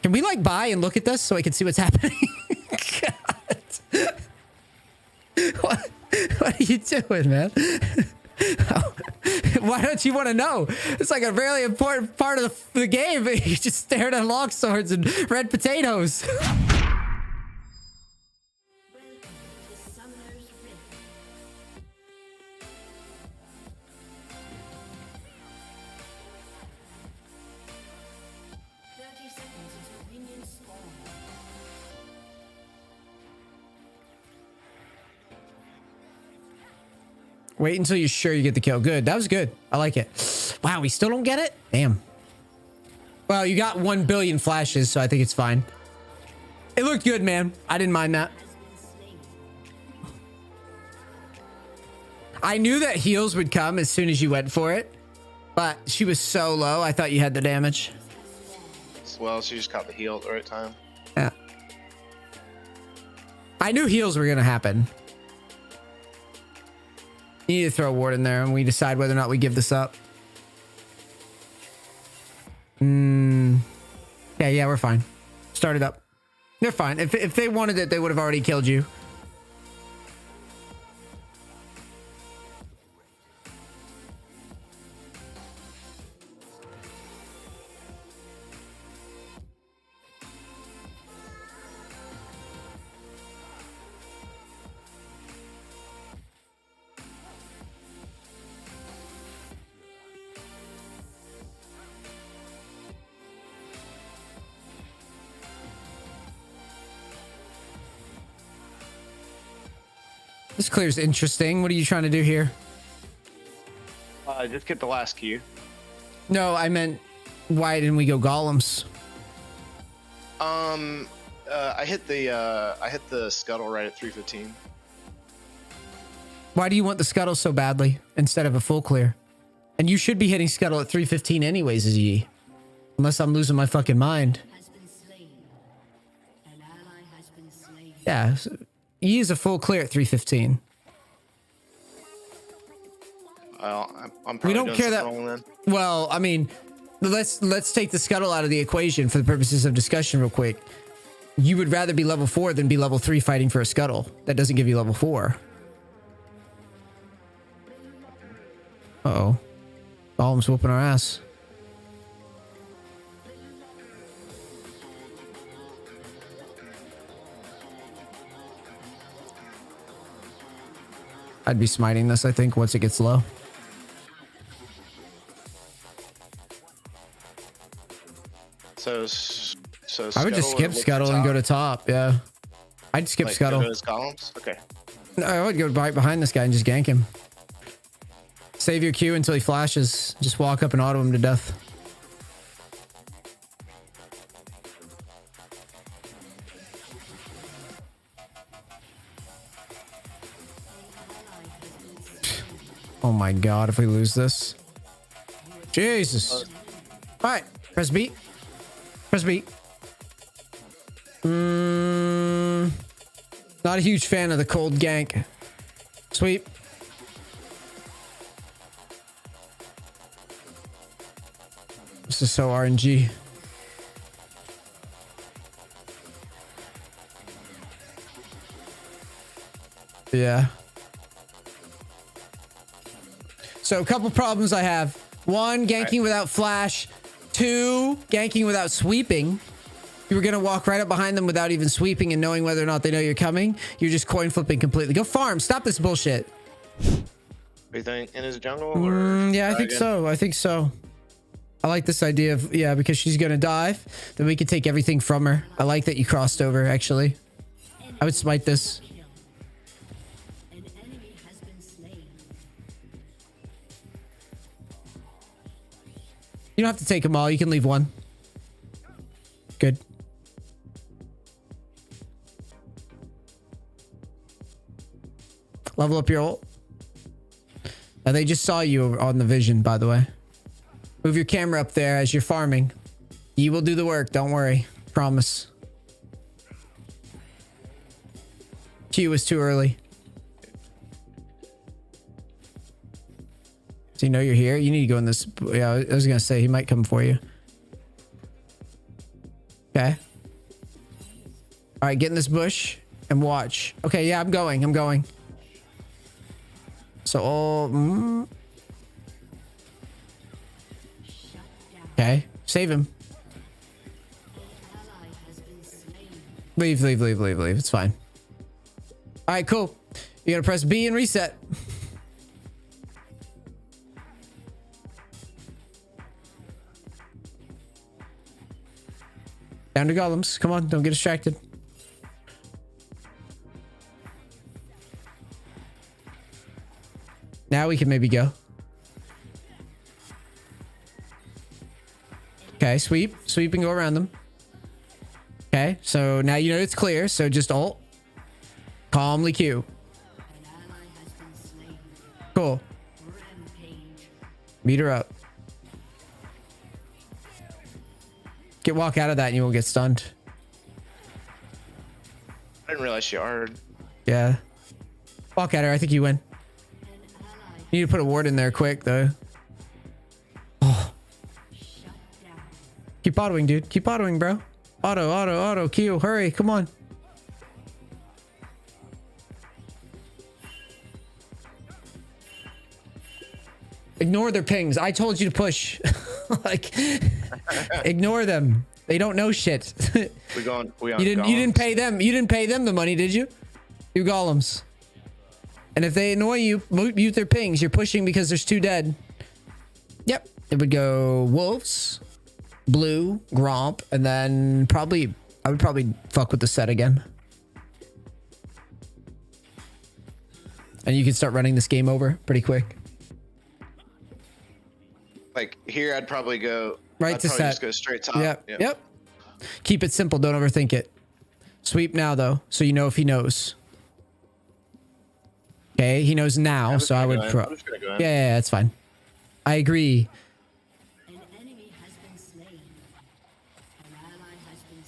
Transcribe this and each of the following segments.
Can we like buy and look at this so I can see what's happening? God. What are you doing, man? Why don't you want to know? It's like a really important part of the game, but you just stared at long swords and red potatoes. Wait until you're sure you get the kill. Good. That was good. I like it. Wow, we still don't get it? Damn. Well, you got 1 billion flashes, so I think it's fine. It looked good, man. I didn't mind that. I knew that heals would come as soon as you went for it, but she was so low, I thought you had the damage. Well, she just caught the heal at the right time. Yeah. I knew heals were going to happen. You need to throw a ward in there and we decide whether or not we give this up. Yeah, we're fine. Start it up. They're fine. If they wanted it, they would have already killed you. This clear's interesting. What are you trying to do here? Just get the last Q. No, I meant, why didn't we go golems? I hit the scuttle right at 315. Why do you want the scuttle so badly instead of a full clear? And you should be hitting scuttle at 315 anyways, is ye? Unless I'm losing my fucking mind. Yeah, so ye is a full clear at 315. Well, I'm We don't care that. then. Well, I mean, let's take the scuttle out of the equation for the purposes of discussion real quick. You would rather be level 4 than be level 3 fighting for a scuttle. That doesn't give you level 4. Uh-oh. Golem's whooping our ass. I'd be smiting this, I think, once it gets low. So I would just skip scuttle and go to top. Yeah, I'd skip scuttle. Go to those columns? Okay. No, I would go right behind this guy and just gank him. Save your Q until he flashes. Just walk up and auto him to death. Oh my god, if we lose this. Jesus. Alright, press B. Press B. Not a huge fan of the cold gank. Sweep. This is so RNG. Yeah. So a couple problems I have. One, ganking without flash. Two, ganking without sweeping. You were going to walk right up behind them without even sweeping and knowing whether or not they know you're coming. You're just coin flipping completely. Go farm. Stop this bullshit. You think in his jungle? Or yeah, I think so. I think so. I like this idea of, yeah, because she's going to dive. Then we can take everything from her. I like that you crossed over, actually. I would smite this. You don't have to take them all. You can leave one. Good. Level up your ult. They just saw you on the vision, by the way. Move your camera up there as you're farming. You will do the work. Don't worry. Promise. Q was too early. So you know you're here? You need to go in this. Yeah, I was going to say he might come for you. Okay. All right, get in this bush and watch. Okay, yeah, I'm going. So, okay, save him. Leave. It's fine. All right, cool. You gotta press B and reset. Down to golems. Come on, don't get distracted. Now we can maybe go. Okay, sweep and go around them. Okay, so now you know it's clear, so just ult. Calmly Q. Cool. Meet her up. Walk out of that and you won't get stunned. I didn't realize she R'd. Yeah. Walk at her. I think you win. You need to put a ward in there quick, though. Oh. Keep autoing, dude. Keep autoing, bro. Auto. Q. Hurry. Come on. Ignore their pings. I told you to push. Like, ignore them. They don't know shit. We on you didn't pay them. You didn't pay them the money, did you? You golems. And if they annoy you, mute their pings. You're pushing because there's 2 dead. Yep. It would go wolves, blue, gromp, and then I would probably fuck with the set again. And you can start running this game over pretty quick. Like here, I'd probably go right to set. Just go straight top. Yep. Keep it simple. Don't overthink it. Sweep now, though, so you know if he knows. Okay, he knows now, so I would. I'm just gonna go in. Yeah, that's fine. I agree.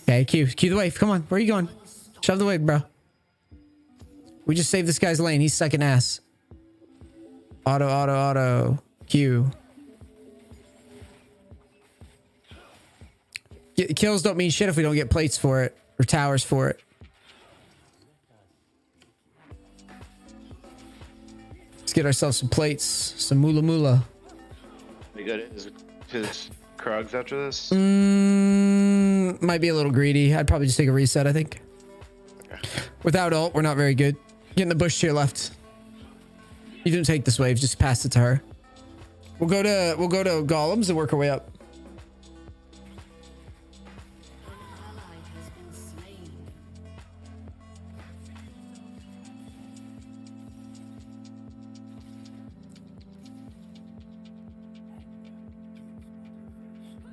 Okay, Q the wave. Come on, where are you going? Shove the wave, bro. We just saved this guy's lane. He's sucking ass. Auto. Q. Kills don't mean shit if we don't get plates for it or towers for it. Let's get ourselves some plates, some moolah. We good. His Krugs after this? Might be a little greedy. I'd probably just take a reset, I think. Okay. Without ult, we're not very good. Get in the bush to your left. You didn't take this wave, just pass it to her. We'll go to golems and work our way up.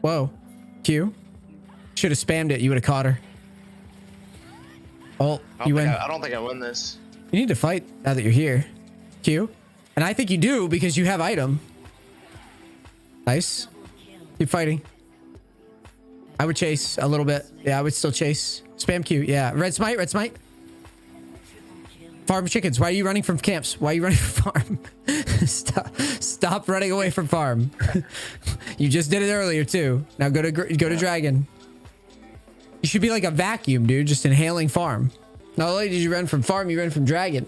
Whoa. Q. Should have spammed it. You would have caught her. Oh, you win. I don't think I win this. You need to fight now that you're here. Q. And I think you do because you have item. Nice. Keep fighting. I would chase a little bit. Yeah, I would still chase. Spam Q. Yeah. Red smite. Farm chickens. Why are you running from camps? Why are you running from farm? Stop running away from farm. You just did it earlier too. Now go to dragon. You should be like a vacuum, dude. Just inhaling farm. Not only did you run from farm, you ran from dragon.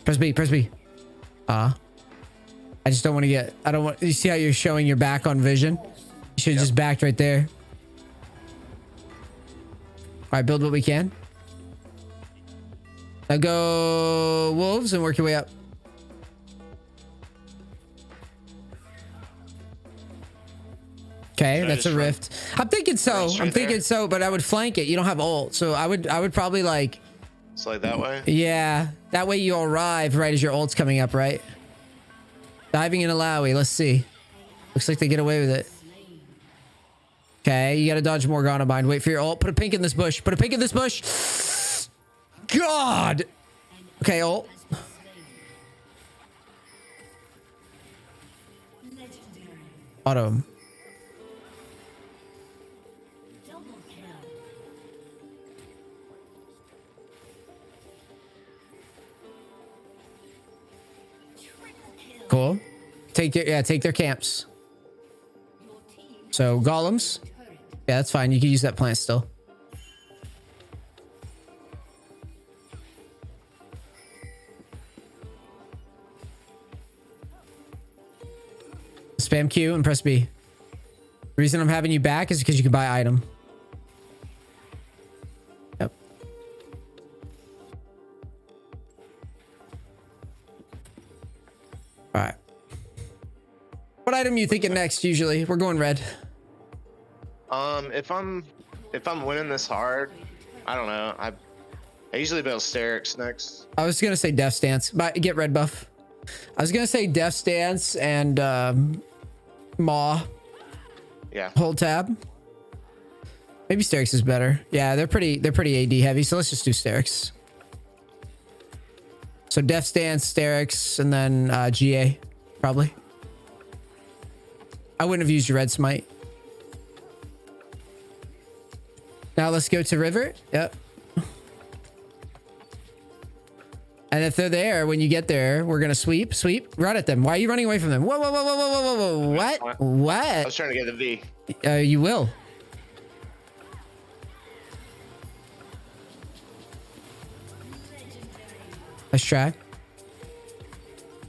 Press B. I just don't want to get. I don't want. You see how you're showing your back on vision? You should have just backed right there. All right, build what we can. Now go wolves and work your way up. Okay, that's a rift. I'm thinking so, but I would flank it. You don't have ult, so I would probably like. Slide that way. Yeah, that way you arrive right as your ult's coming up, right? Diving in Alawi. Let's see. Looks like they get away with it. Okay, you gotta dodge Morgana bind. Wait for your ult. Put a pink in this bush. God. Okay, ult. Auto him. Cool. take their camps. So golems. Yeah, that's fine. You can use that plant still. Spam Q and press B. The reason I'm having you back is because you can buy item. Yep. All right. What item you thinking next? Usually, we're going red. If I'm winning this hard, I don't know. I usually build Sterix next. I was gonna say Death Stance, but get red buff. I was gonna say Death Stance and Maw. Yeah. Hold tab. Maybe Sterix is better. Yeah, they're pretty AD heavy, so let's just do Sterix. So Death Stance, Sterix, and then GA, probably. I wouldn't have used your red smite. Now let's go to river. Yep. And if they're there, when you get there, we're gonna sweep, run at them. Why are you running away from them? Whoa, whoa, whoa, whoa, whoa, whoa, whoa, what? What? I was trying to get the V. You will. Let's try.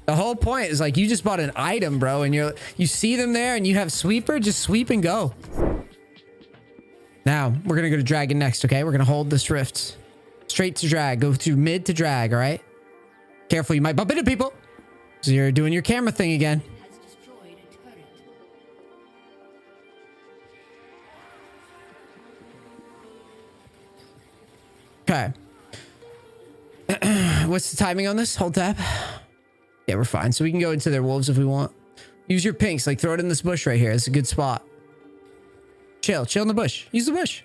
The whole point is like you just bought an item, bro, and you see them there and you have sweeper, just sweep and go. Now we're gonna go to dragon next, okay? We're gonna hold this rift. Straight to drag. Go through mid to drag, all right? Careful, you might bump into people. So you're doing your camera thing again. Okay. What's the timing on this? Hold tab. Yeah, we're fine. So we can go into their wolves if we want. Use your pinks. Like, throw it in this bush right here. It's a good spot. Chill in the bush. Use the bush.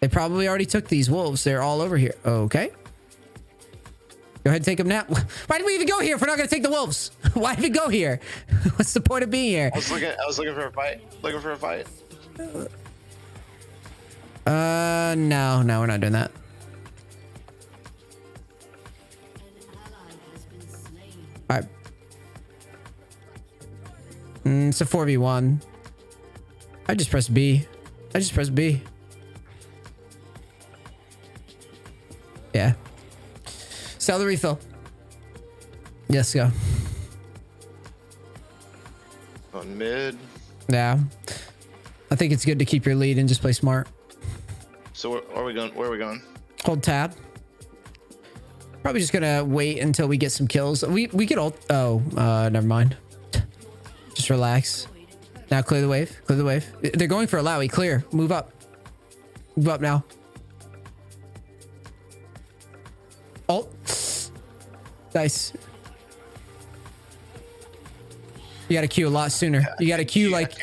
They probably already took these wolves. They're all over here. Okay. Go ahead and take them now. Why did we even go here if we're not going to take the wolves? Why did we go here? What's the point of being here? I was looking for a fight. Looking for a fight. No, we're not doing that. All right. It's a 4v1. I just press B. Yeah. Sell the refill. Yes, go. On mid. Yeah. I think it's good to keep your lead and just play smart. So where are we going? Where are we going? Hold tab. Probably just gonna wait until we get some kills. We could ult. Oh, never mind. Just relax. Now clear the wave. Clear the wave. They're going for a Lowy. Clear. Move up. Move up now. Ult. Nice. You gotta Q a lot sooner. You gotta Q like,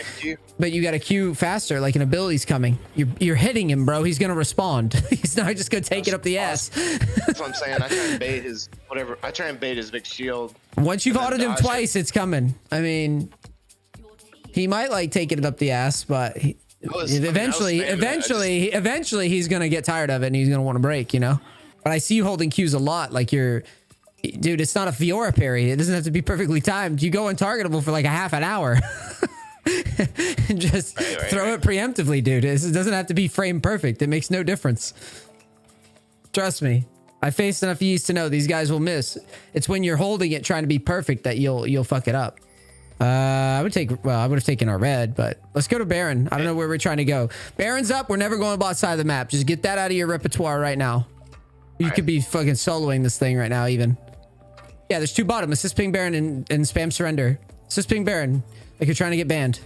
but you gotta Q faster. Like an ability's coming. You're hitting him, bro. He's gonna respond. He's not just gonna take it up the ass. That's what I'm saying. I try and bait his whatever. I try and bait his big shield. Once you've autoed him twice, it's coming. I mean, he might like taking it up the ass, but eventually he's gonna get tired of it and he's gonna want to break, you know. But I see you holding Qs a lot. Like you're, dude, it's not a Fiora parry. It doesn't have to be perfectly timed. You go untargetable for like a half an hour. And just throw it preemptively, dude. It doesn't have to be frame perfect. It makes no difference. Trust me. I faced enough Ys to know these guys will miss. It's when you're holding it trying to be perfect that you'll fuck it up. I would have taken our red, but let's go to Baron. I don't know where we're trying to go. Baron's up. We're never going to bot side of the map. Just get that out of your repertoire right now. You could be fucking soloing this thing right now, even. Yeah, there's two bottom. Assist ping Baron and spam surrender. Assist ping Baron. Like you're trying to get banned.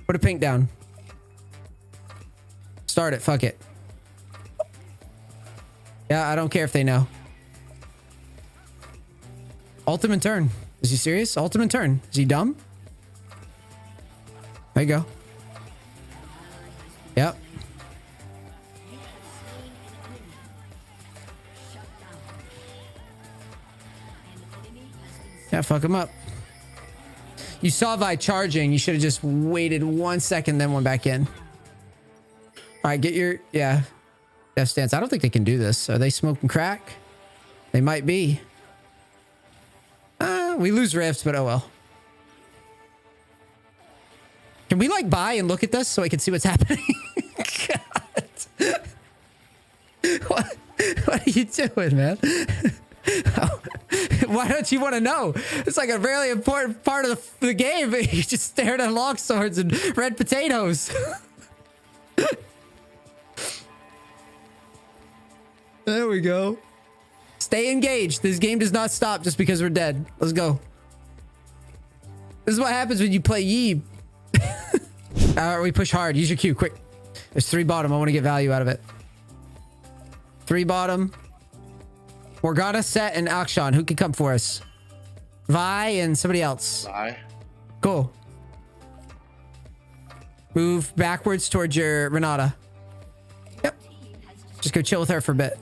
Put a pink down. Start it. Fuck it. Yeah, I don't care if they know. Ultimate turn. Is he serious? Ultimate turn. Is he dumb? There you go. Yep. Yeah, fuck him up. You saw Vi charging. You should have just waited 1 second, then went back in. All right, get your... Yeah. Death Stance. I don't think they can do this. Are they smoking crack? They might be. We lose Rift, but oh well. Can we like buy and look at this so I can see what's happening? God. What are you doing, man? Why don't you want to know? It's like a really important part of the game, but you just stared at long swords and red potatoes. There we go. Stay engaged. This game does not stop just because we're dead. Let's go. This is what happens when you play Yi. We push hard. Use your Q, quick. There's 3 bottom. I want to get value out of it. 3 bottom. Morgana, Set, and Akshan. Who can come for us? Vi and somebody else. Vi. Cool. Move backwards towards your Renata. Yep. Just go chill with her for a bit.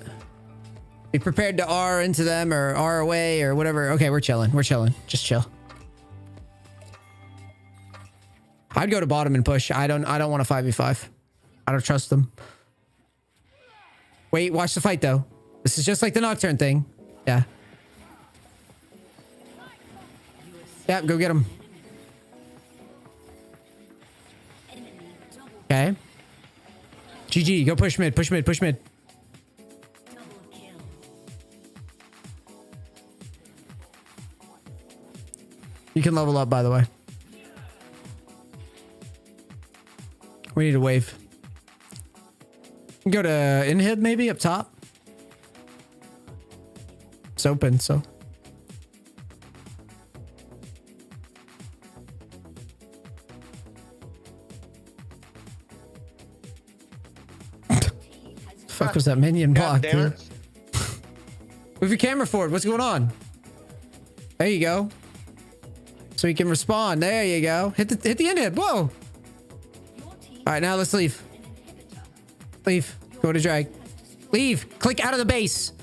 Be prepared to R into them or R away or whatever. Okay, we're chilling. We're chilling. Just chill. I'd go to bottom and push. I don't want to 5v5. I don't trust them. Wait, watch the fight though. This is just like the Nocturne thing. Yeah. Yeah, go get him. Okay. GG, go push mid, push mid, push mid. You can level up, by the way. We need a wave. Go to inhib maybe up top. It's open, so. Fuck was that minion block, dude? Move your camera forward. What's going on? There you go. So he can respond. There you go. Hit the inhib. Whoa. All right, now let's leave. Leave. Go to drag. Leave. Click out of the base.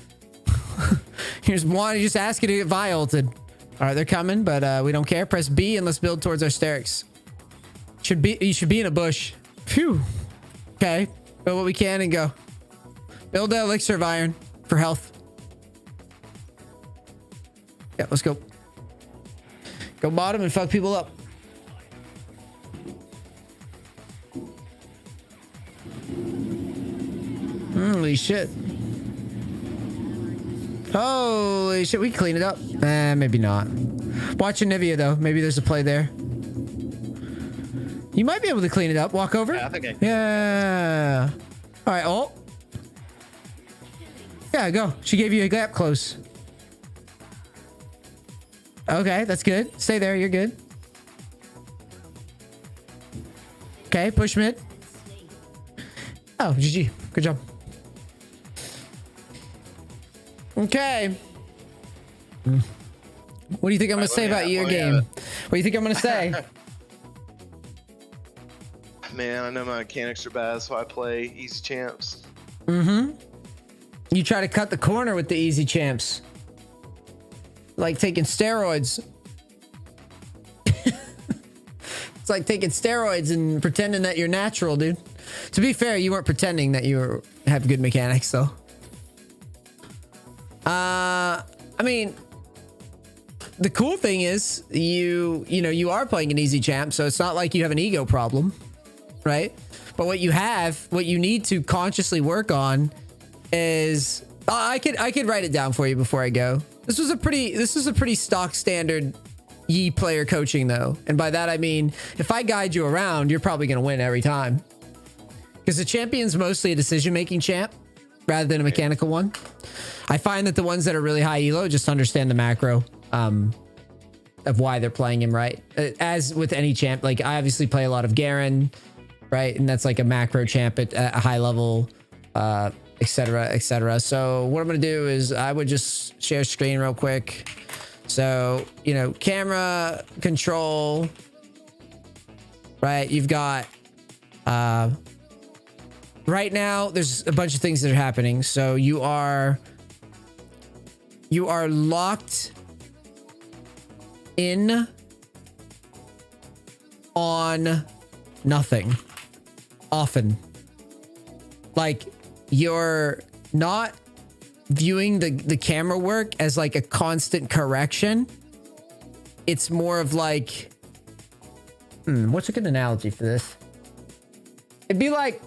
Here's one. Just ask you to get Vi ulted. All right, they're coming, but we don't care. Press B and let's build towards our Sterix. You should be in a bush. Phew. Okay. Build what we can and go. Build the elixir of iron for health. Yeah, let's go. Go bottom and fuck people up. Holy shit. Holy shit. We can clean it up. Maybe not. Watch Anivia though. Maybe there's a play there. You might be able to clean it up. Walk over. Yeah, I think I can. Yeah. All right, ult. Yeah, go. She gave you a gap close. Okay, that's good. Stay there. You're good. Okay, push mid. Oh, GG. Good job. Okay. What do you think I'm going to say about your game? What do you think I'm going to say? Man, I know my mechanics are bad, so I play easy champs. Mm-hmm. You try to cut the corner with the easy champs. Like taking steroids. It's like taking steroids and pretending that you're natural, dude. To be fair, you weren't pretending that you have good mechanics, though. I mean, the cool thing is you are playing an easy champ, so it's not like you have an ego problem, right? But what you need to consciously work on is I could write it down for you before I go. This was a pretty stock standard Yi player coaching though, and by that I mean if I guide you around, you're probably gonna win every time. Because the champion's mostly a decision-making champ rather than a mechanical one. I find that the ones that are really high elo just understand the macro of why they're playing him right. As with any champ, like I obviously play a lot of Garen, right? And that's like a macro champ at a high level, etc., etc. So what I'm going to do is I would just share screen real quick. So, camera control, right? You've got... right now, there's a bunch of things that are happening. So you are locked in on nothing often. Like you're not viewing the camera work as like a constant correction. it's more of like, what's a good analogy for this? It'd be like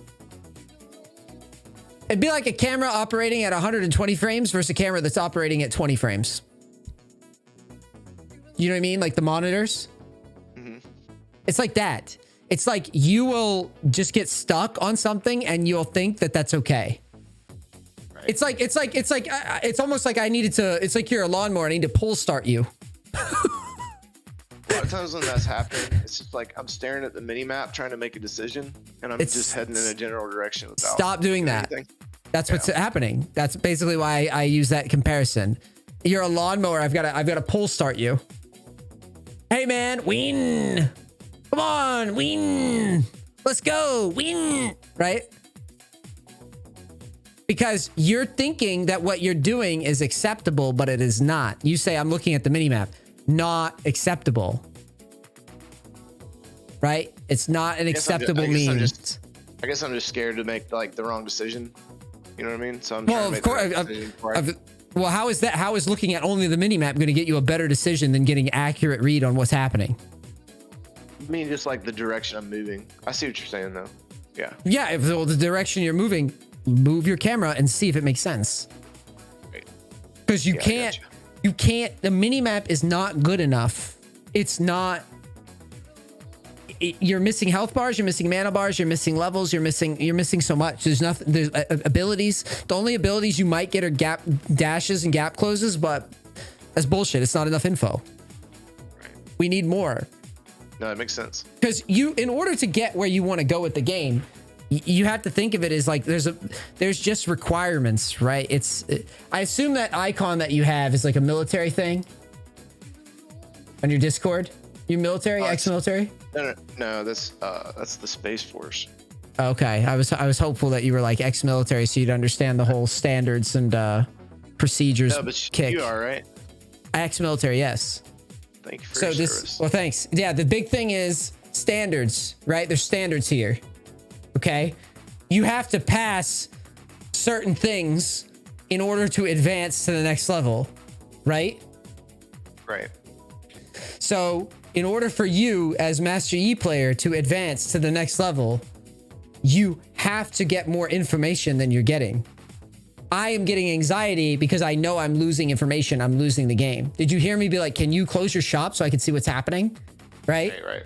a camera operating at 120 frames versus a camera that's operating at 20 frames. You know what I mean? Like the monitors. It's like that. It's like you will just get stuck on something and you'll think that that's okay. Right. It's almost like I needed to, it's like you're a lawnmower. I need to pull start you. A lot of times when that's happening, it's just like I'm staring at the mini map trying to make a decision and I'm just heading in a general direction without stop doing that. anything. That's what's happening. That's basically why I use that comparison. You're a lawnmower. I've got to pull start you. Hey man, win. Come on, win. Let's go, win. Right? Because you're thinking that what you're doing is acceptable, but it is not. You say, I'm looking at the minimap. Not acceptable. Right? It's not an acceptable means. I guess I'm just scared to make like the wrong decision. You know what I mean? So I'm well, of course. Well, how is that? How is looking at only the minimap going to get you a better decision than getting accurate read on what's happening? I mean, just like the direction I'm moving. I see what you're saying, though. Yeah. Yeah. If the direction you're moving, move your camera and see if it makes sense. Because you can't. You can't. The minimap is not good enough. It's not. You're missing health bars. You're missing mana bars. You're missing levels. You're missing so much. There's nothing. There's abilities. The only abilities you might get are gap dashes and gap closes, but that's bullshit. It's not enough info. Right. We need more. No, that makes sense. Because in order to get where you want to go with the game, you have to think of it as like there's just requirements, right? I assume that icon that you have is like a military thing on your Discord. You military, ex-military? No, that's the Space Force. Okay, I was hopeful that you were like ex-military, so you'd understand the whole standards and procedures. No, but you are, right? Ex-military, yes. Thank you for your service. Well, thanks. Yeah, the big thing is standards, right? There's standards here. Okay, you have to pass certain things in order to advance to the next level, right? Right. So in order for you as Master Yi player to advance to the next level, you have to get more information than you're getting. I am getting anxiety because I know I'm losing information. I'm losing the game. Did you hear me be like, can you close your shop so I can see what's happening? Right? Right.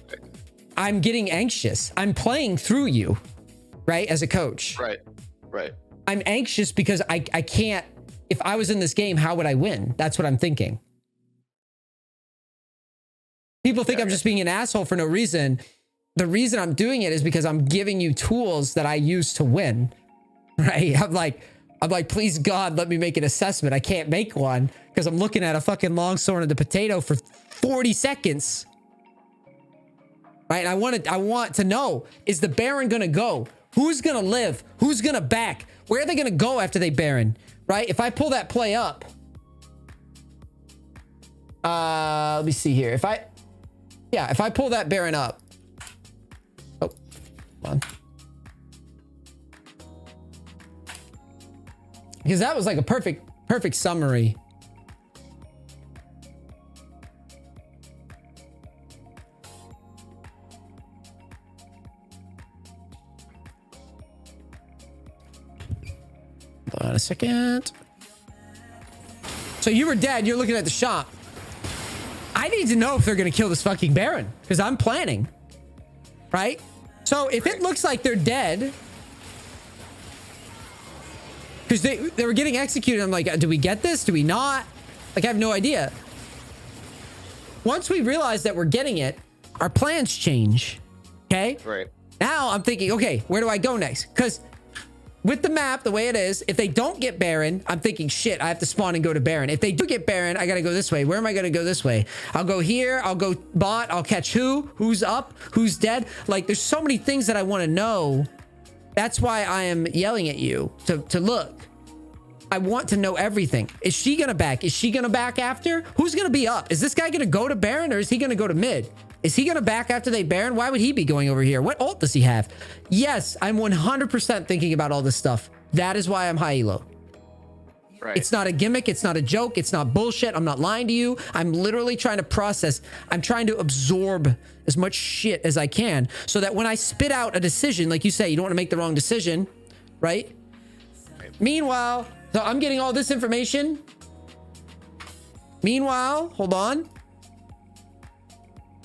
I'm getting anxious. I'm playing through you, right? As a coach. Right. I'm anxious because I can't, if I was in this game, how would I win? That's what I'm thinking. People think I'm just being an asshole for no reason. The reason I'm doing it is because I'm giving you tools that I use to win, right? I'm like, please God, let me make an assessment. I can't make one because I'm looking at a fucking longsword and the potato for 40 seconds. Right? And I want to know, is the Baron going to go? Who's going to live? Who's going to back? Where are they going to go after they Baron? Right? If I pull that play up, let me see here. If I pull that Baron up, oh, come on. Because that was like a perfect summary. Hold on a second. So you were dead. You're looking at the shop. I need to know if they're going to kill this fucking Baron because I'm planning. Right? So if it looks like they're dead, because they were getting executed. I'm like, do we get this? Do we not? Like, I have no idea. Once we realize that we're getting it, our plans change. Okay? Right. Now I'm thinking, okay, where do I go next? Because with the map, the way it is, if they don't get Baron, I'm thinking, shit, I have to spawn and go to Baron. If they do get Baron, I got to go this way. Where am I going to go this way? I'll go here. I'll go bot. I'll catch who's up, who's dead. Like, there's so many things that I want to know. That's why I am yelling at you to look. I want to know everything. Is she going to back? Is she going to back after? Who's going to be up? Is this guy going to go to Baron or is he going to go to mid? Is he going to back after they Baron? Why would he be going over here? What ult does he have? Yes, I'm 100% thinking about all this stuff. That is why I'm high elo. Right. It's not a gimmick. It's not a joke. It's not bullshit. I'm not lying to you. I'm literally trying to process. I'm trying to absorb as much shit as I can so that when I spit out a decision, like you say, you don't want to make the wrong decision, right? Meanwhile, so I'm getting all this information. Meanwhile, hold on.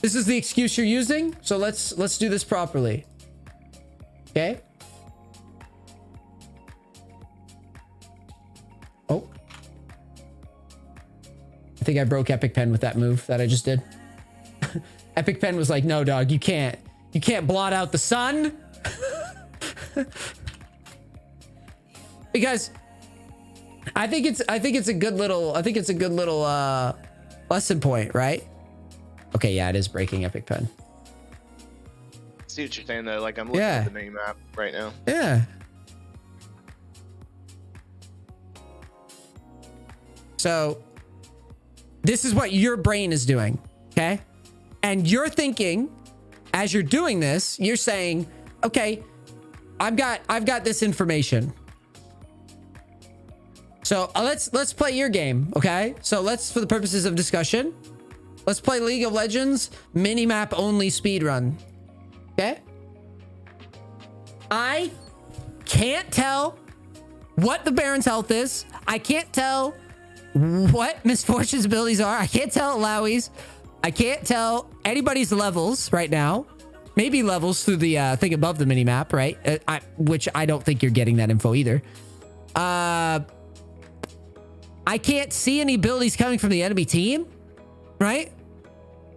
This is the excuse you're using. So let's do this properly. Okay. Oh. I think I broke Epic Pen with that move that I just did. Epic Pen was like, no, dog, you can't blot out the sun. Because I think it's a good little lesson point, right? Okay, yeah, it is breaking Epic Pen. See what you're saying though. Like I'm looking at the mini map right now. Yeah. So this is what your brain is doing, okay? And you're thinking, as you're doing this, you're saying, okay, I've got this information. So let's play your game, okay? So for the purposes of discussion, let's play League of Legends minimap only speedrun, okay? I can't tell what the Baron's health is. I can't tell what Misfortune's abilities are. I can't tell Lowy's. I can't tell anybody's levels right now. Maybe levels through the thing above the minimap, right? Which I don't think you're getting that info either. I can't see any abilities coming from the enemy team, right?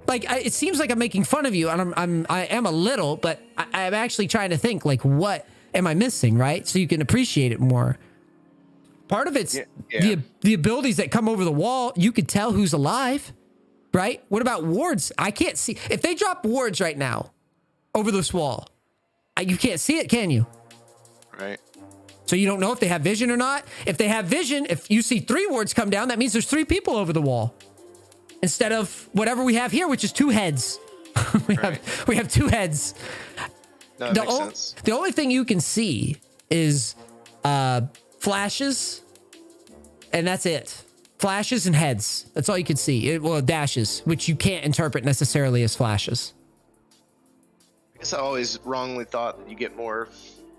Like it seems like I'm making fun of you, and I am a little, but I'm actually trying to think like, what am I missing, right? So you can appreciate it more. Part of it's the abilities that come over the wall. You could tell who's alive, right? What about wards? I can't see. If they drop wards right now over this wall, you can't see it, can you? Right. So you don't know if they have vision or not. If they have vision, if you see 3 wards come down, that means there's 3 people over the wall. Instead of whatever we have here, which is 2 heads. we have 2 heads. No, that makes sense. The only thing you can see is flashes, and that's it. Flashes and heads. That's all you can see. Well, dashes, which you can't interpret necessarily as flashes. I guess I always wrongly thought that you get more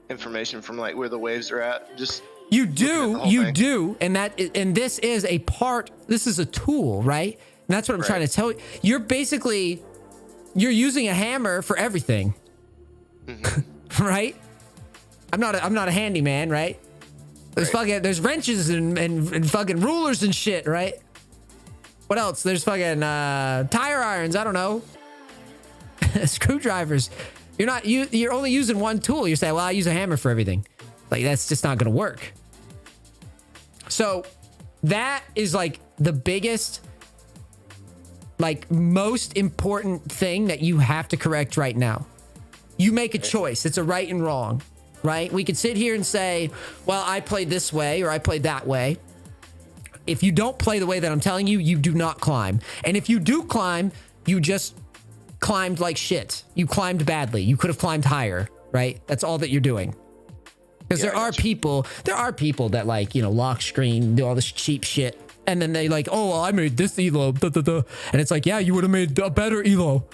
information from like where the waves are at. Just you do, and this is a part. This is a tool, right? And that's what I'm trying to tell you. You're using a hammer for everything, right? I'm not a handyman, right? There's wrenches and fucking rulers and shit, right? What else? There's fucking tire irons. I don't know. Screwdrivers. You're only using one tool. You're saying, well, I use a hammer for everything. Like that's just not gonna work. So that is like the biggest, like most important thing that you have to correct right now. You make a choice. It's a right and wrong, right? We could sit here and say, well, I played this way or I played that way. If you don't play the way that I'm telling you, you do not climb. And if you do climb, you just climbed like shit. You climbed badly. You could have climbed higher, right? That's all that you're doing. Because there are people that like, lock screen, do all this cheap shit. And then they like, oh, well, I made this elo. And it's like, yeah, you would have made a better elo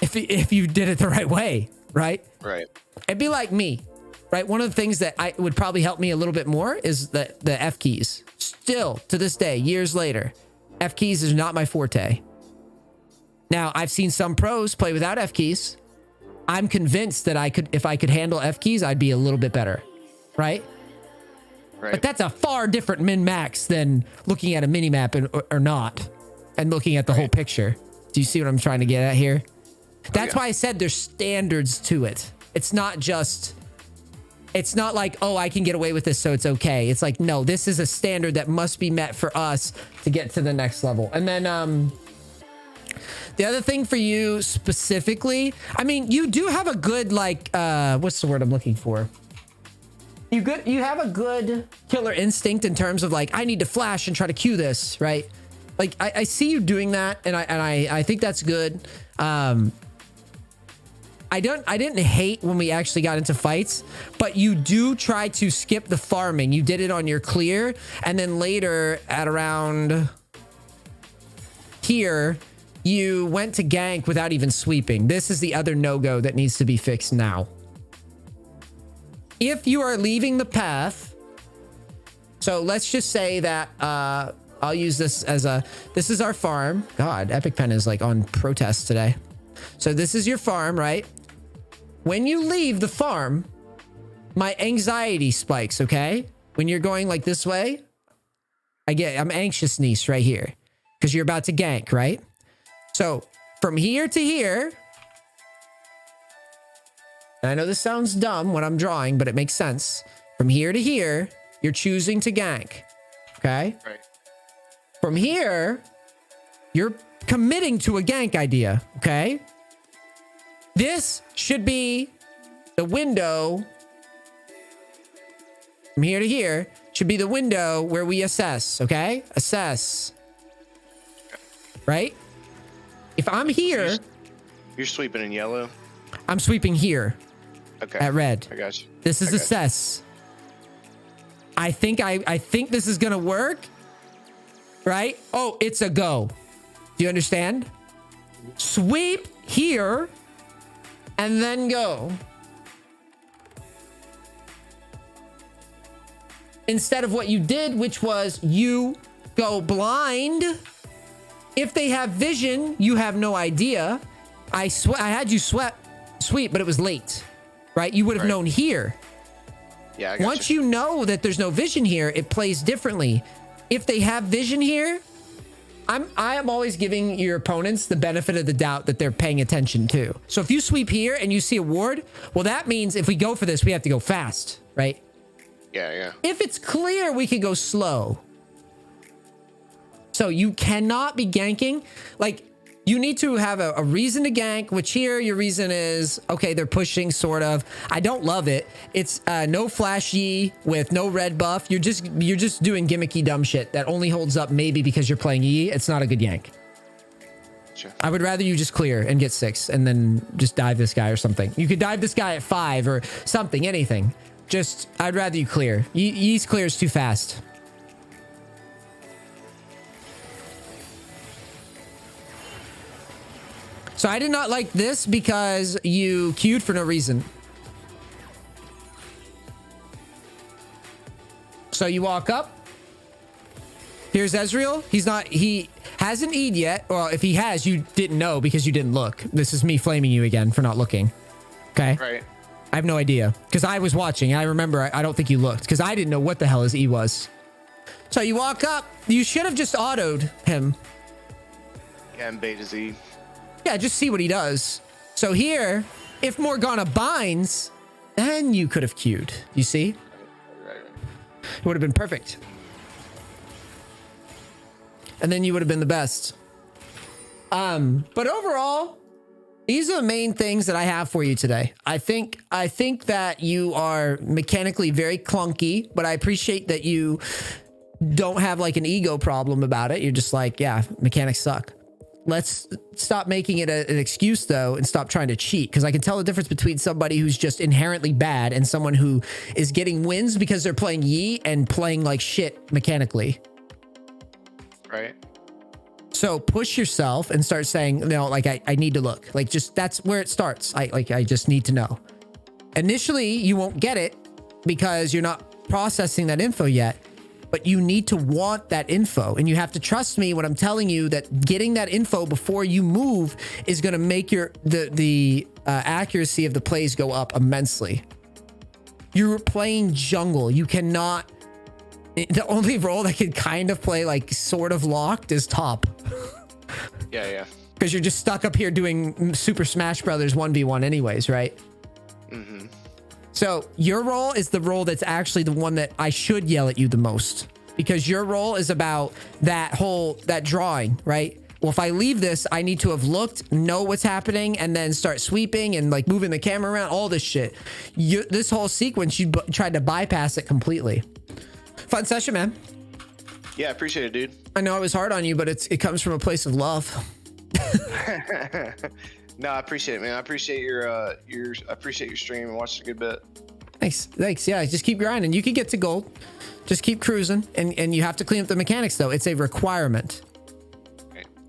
if you did it the right way, right? Right. It'd be like me, right? One of the things that I would probably help me a little bit more is the F keys. Still, to this day, years later, F keys is not my forte. Now, I've seen some pros play without F keys. I'm convinced that if I could handle F keys, I'd be a little bit better, right? Right. But that's a far different min-max than looking at a mini-map or not, and looking at the whole picture. Do you see what I'm trying to get at here? That's why I said there's standards to it. It's not like, oh, I can get away with this, so it's okay. It's like, no, this is a standard that must be met for us to get to the next level. And then the other thing for you specifically, I mean, you do have a good, like, what's the word I'm looking for? You have a good killer instinct in terms of like, I need to flash and try to cue this, right? Like I see you doing that, and I think that's good. I didn't hate when we actually got into fights, but you do try to skip the farming. You did it on your clear, and then later at around here, you went to gank without even sweeping. This is the other no-go that needs to be fixed now. If you are leaving the path, so let's just say that I'll use this as this is our farm. God, Epic Pen is like on protest today. So this is your farm, right? When you leave the farm, my anxiety spikes, okay? When you're going like this way, I'm anxious, NEACE, right here. Because you're about to gank, right? So from here to here, and I know this sounds dumb when I'm drawing, but it makes sense. From here to here, you're choosing to gank, okay? Right. From here, you're committing to a gank idea, okay? This should be the window. From here to here should be the window where we assess, okay? Assess. Right? If I'm here... You're sweeping in yellow? I'm sweeping here. Okay. At red. I got you. This is assess. I think this is gonna work. Right? Oh, it's a go. Do you understand? Sweep here and then go. Instead of what you did, which was you go blind. If they have vision, you have no idea. I had you sweep, but it was late. Right? You would have known here. Yeah, I got Once you know that there's no vision here, it plays differently. If they have vision here, I am always giving your opponents the benefit of the doubt that they're paying attention to. So if you sweep here and you see a ward, well, that means if we go for this, we have to go fast, right? Yeah, yeah. If it's clear, we can go slow. So you cannot be ganking. Like, you need to have a reason to gank, which here your reason is, okay, they're pushing, sort of. I don't love it. It's no flash Yi with no red buff. You're just doing gimmicky dumb shit that only holds up maybe because you're playing Yi. It's not a good yank. Sure. I would rather you just clear and get 6 and then just dive this guy or something. You could dive this guy at 5 or something, anything. Just, I'd rather you clear. Yi's clear is too fast. So I did not like this because you queued for no reason. So you walk up. Here's Ezreal. He hasn't E'd yet. Well, if he has, you didn't know because you didn't look. This is me flaming you again for not looking. Okay? Right. I have no idea because I was watching. I remember I don't think you looked because I didn't know what the hell his E was. So you walk up. You should have just autoed him. Yeah, and beta Z. Yeah, just see what he does. So here, if Morgana binds, then you could have queued. You see? Right. It would have been perfect. And then you would have been the best. But overall, these are the main things that I have for you today. I think that you are mechanically very clunky, but I appreciate that you don't have like an ego problem about it. You're just like, yeah, mechanics suck. Let's stop making it an excuse, though, and stop trying to cheat, because I can tell the difference between somebody who's just inherently bad and someone who is getting wins because they're playing Yi and playing like shit mechanically. Right. So push yourself and start saying, no, like I need to look. Like, just that's where it starts. I just need to know. Initially, you won't get it because you're not processing that info yet. But you need to want that info, and you have to trust me when I'm telling you that getting that info before you move is going to make the accuracy of the plays go up immensely. You're playing jungle. You cannot. The only role that can kind of play like sort of locked is top. Yeah. Because you're just stuck up here doing Super Smash Brothers 1v1 anyways, right? Mm-hmm. So your role is the role that's actually the one that I should yell at you the most, because your role is about that drawing, right? Well, if I leave this, I need to have looked, know what's happening, and then start sweeping and like moving the camera around, all this shit. This whole sequence, you tried to bypass it completely. Fun session, man. Yeah, I appreciate it, dude. I know it was hard on you, but it comes from a place of love. No, I appreciate it, man. I appreciate your I appreciate your stream and watched a good bit. Thanks. Yeah, just keep grinding. You can get to gold. Just keep cruising, and you have to clean up the mechanics though. It's a requirement.